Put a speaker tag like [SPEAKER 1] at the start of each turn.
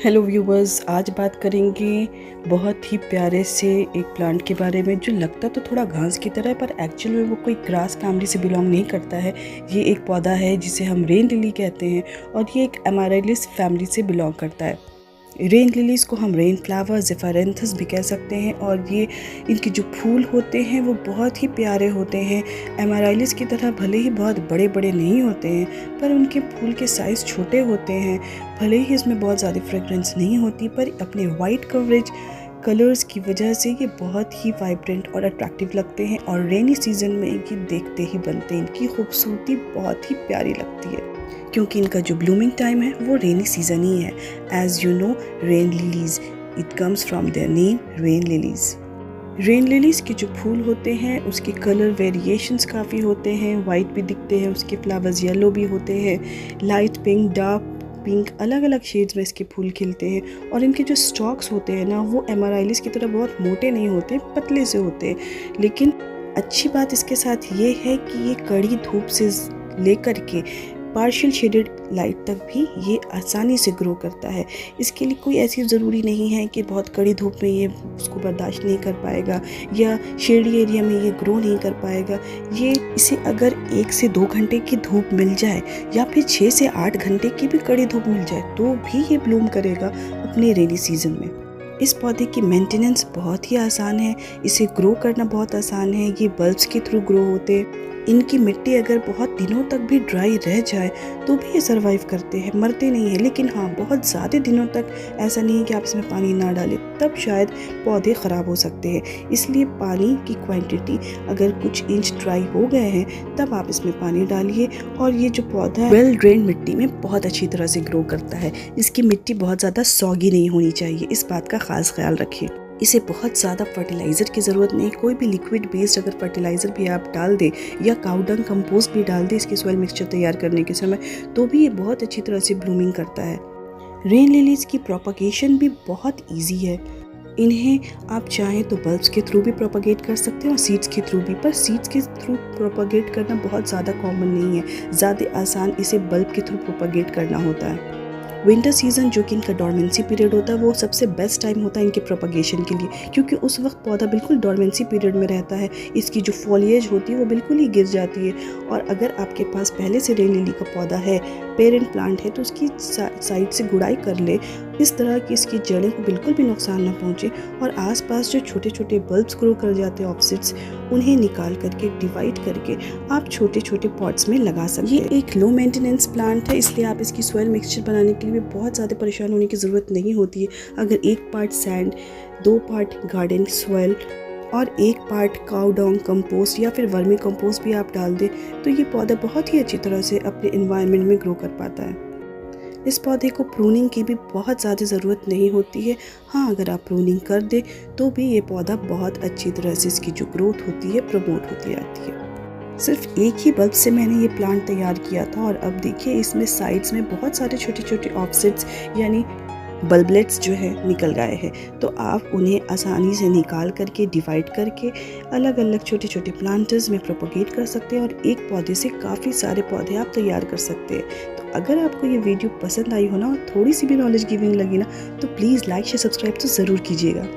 [SPEAKER 1] Hello viewers, आज बात करेंगे बहुत ही प्यारे से एक प्लांट के बारे में जो लगता तो थोड़ा घास की तरह है पर एक्चुअल में वो कोई ग्रास फैमिली से बिलोंग नहीं करता है। ये एक पौधा है जिसे हम रेन लिली कहते हैं और ये एक एमाराइलिस फैमिली से बिलोंग करता है। रेन लिलीज़ को हम रेन फ्लावर ज़ेफारैंथस भी कह सकते हैं और ये इनके जो फूल होते हैं वो बहुत ही प्यारे होते हैं। एमाराइलिस की तरह भले ही बहुत बड़े बड़े नहीं होते हैं पर उनके फूल के साइज़ छोटे होते हैं। भले ही इसमें बहुत ज़्यादा फ्रेगरेंस नहीं होती पर अपने वाइट कवरेज कलर्स की वजह से ये बहुत ही वाइब्रेंट और अट्रैक्टिव लगते हैं और रेनी सीज़न में ये देखते ही बनते हैं। इनकी खूबसूरती बहुत ही प्यारी लगती है क्योंकि इनका जो ब्लूमिंग टाइम है वो रेनी सीज़न ही है। As you know, rain lilies, it comes from their name rain lilies. Rain lilies के जो फूल होते हैं उसके कलर वेरिएशंस काफ़ी होते हैं। वाइट भी दिखते हैं, उसके फ्लावर्स येलो भी होते हैं, लाइट पिंक, डार्क पिंक, अलग अलग शेड्स में इसके फूल खिलते हैं। और इनके जो स्टॉक्स होते हैं ना वो एमाराइलिस की तरह बहुत मोटे नहीं होते, पतले से होते हैं। लेकिन अच्छी बात इसके साथ ये है कि ये कड़ी धूप से लेकर के पार्शियल शेडेड लाइट तक भी ये आसानी से ग्रो करता है। इसके लिए कोई ऐसी ज़रूरी नहीं है कि बहुत कड़ी धूप में ये उसको बर्दाश्त नहीं कर पाएगा या शेडी एरिया में ये ग्रो नहीं कर पाएगा। ये इसे अगर 1 से 2 घंटे की धूप मिल जाए या फिर 6 से 8 घंटे की भी कड़ी धूप मिल जाए तो भी ये ब्लूम करेगा अपने रेनी सीज़न में। इस पौधे की मेंटेनेंस बहुत ही आसान है, इसे ग्रो करना बहुत आसान है। ये बल्ब्स के थ्रू ग्रो होते हैं। इनकी मिट्टी अगर बहुत दिनों तक भी ड्राई रह जाए तो भी ये सर्वाइव करते हैं, मरते नहीं हैं। लेकिन हाँ, बहुत ज़्यादा दिनों तक ऐसा नहीं है कि आप इसमें पानी ना डालें, तब शायद पौधे ख़राब हो सकते हैं। इसलिए पानी की क्वांटिटी अगर कुछ इंच ड्राई हो गए हैं तब आप इसमें पानी डालिए। और ये जो पौधा है वेल ड्रेन मिट्टी में बहुत अच्छी तरह से ग्रो करता है। इसकी मिट्टी बहुत ज़्यादा सॉगी नहीं होनी चाहिए, इस बात का ख़ास ख्याल रखिए। इसे बहुत ज़्यादा फर्टिलाइज़र की ज़रूरत नहीं। कोई भी लिक्विड बेस्ड अगर फर्टिलाइज़र भी आप डाल दें या काउडंग कंपोस्ट भी डाल दें इसके सॉइल मिक्सचर तैयार करने के समय, तो भी ये बहुत अच्छी तरह से ब्लूमिंग करता है। रेन लिलीज़ की प्रोपगेशन भी बहुत ईजी है। इन्हें आप चाहें तो बल्ब्स के थ्रू भी प्रोपगेट कर सकते हैं और सीड्स के थ्रू भी, पर सीड्स के थ्रू प्रोपगेट करना बहुत ज़्यादा कॉमन नहीं है। ज़्यादा आसान इसे बल्ब के थ्रू प्रोपगेट करना होता है। विंटर सीज़न जो कि इनका डॉर्मेंसी पीरियड होता है वो सबसे बेस्ट टाइम होता है इनके प्रोपगेशन के लिए, क्योंकि उस वक्त पौधा बिल्कुल डॉर्मेंसी पीरियड में रहता है। इसकी जो फॉलिएज होती है वो बिल्कुल ही गिर जाती है। और अगर आपके पास पहले से रेन लिली का पौधा है, पेरेंट प्लांट है, तो उसकी साइड से गुड़ाई कर ले इस तरह कि इसकी जड़ें को बिल्कुल भी नुकसान ना पहुँचे। और आसपास जो छोटे छोटे बल्ब्स ग्रो कर जाते हैं ऑफसेट्स, उन्हें निकाल करके डिवाइड करके आप छोटे छोटे पॉट्स में लगा सकते हैं। ये एक लो मेंटेनेंस प्लांट है, इसलिए आप इसकी सॉइल मिक्सचर बनाने के लिए भी बहुत ज़्यादा परेशान होने की ज़रूरत नहीं होती है। अगर 1 part sand, 2 part garden soil और 1 पार्ट काउ डंग कंपोस्ट या फिर वर्मी कंपोस्ट भी आप डाल दें तो ये पौधा बहुत ही अच्छी तरह से अपने एनवायरनमेंट में ग्रो कर पाता है। इस पौधे को प्रूनिंग की भी बहुत ज़्यादा ज़रूरत नहीं होती है। हाँ, अगर आप प्रूनिंग कर दें तो भी ये पौधा बहुत अच्छी तरह से इसकी जो ग्रोथ होती है प्रमोट होती रहती है। सिर्फ एक ही बल्ब से मैंने ये प्लांट तैयार किया था और अब देखिए इसमें साइड्स में बहुत सारे छोटे छोटे ऑफसेट्स यानी बल्बलेट्स जो है निकल गए हैं। तो आप उन्हें आसानी से निकाल करके डिवाइड करके अलग अलग छोटे छोटे प्लांटर्स में प्रोपगेट कर सकते हैं और एक पौधे से काफ़ी सारे पौधे आप तैयार कर सकते हैं। तो अगर आपको ये वीडियो पसंद आई हो ना और थोड़ी सी भी नॉलेज गिविंग लगी ना तो प्लीज़ लाइक शेयर सब्सक्राइब तो ज़रूर कीजिएगा।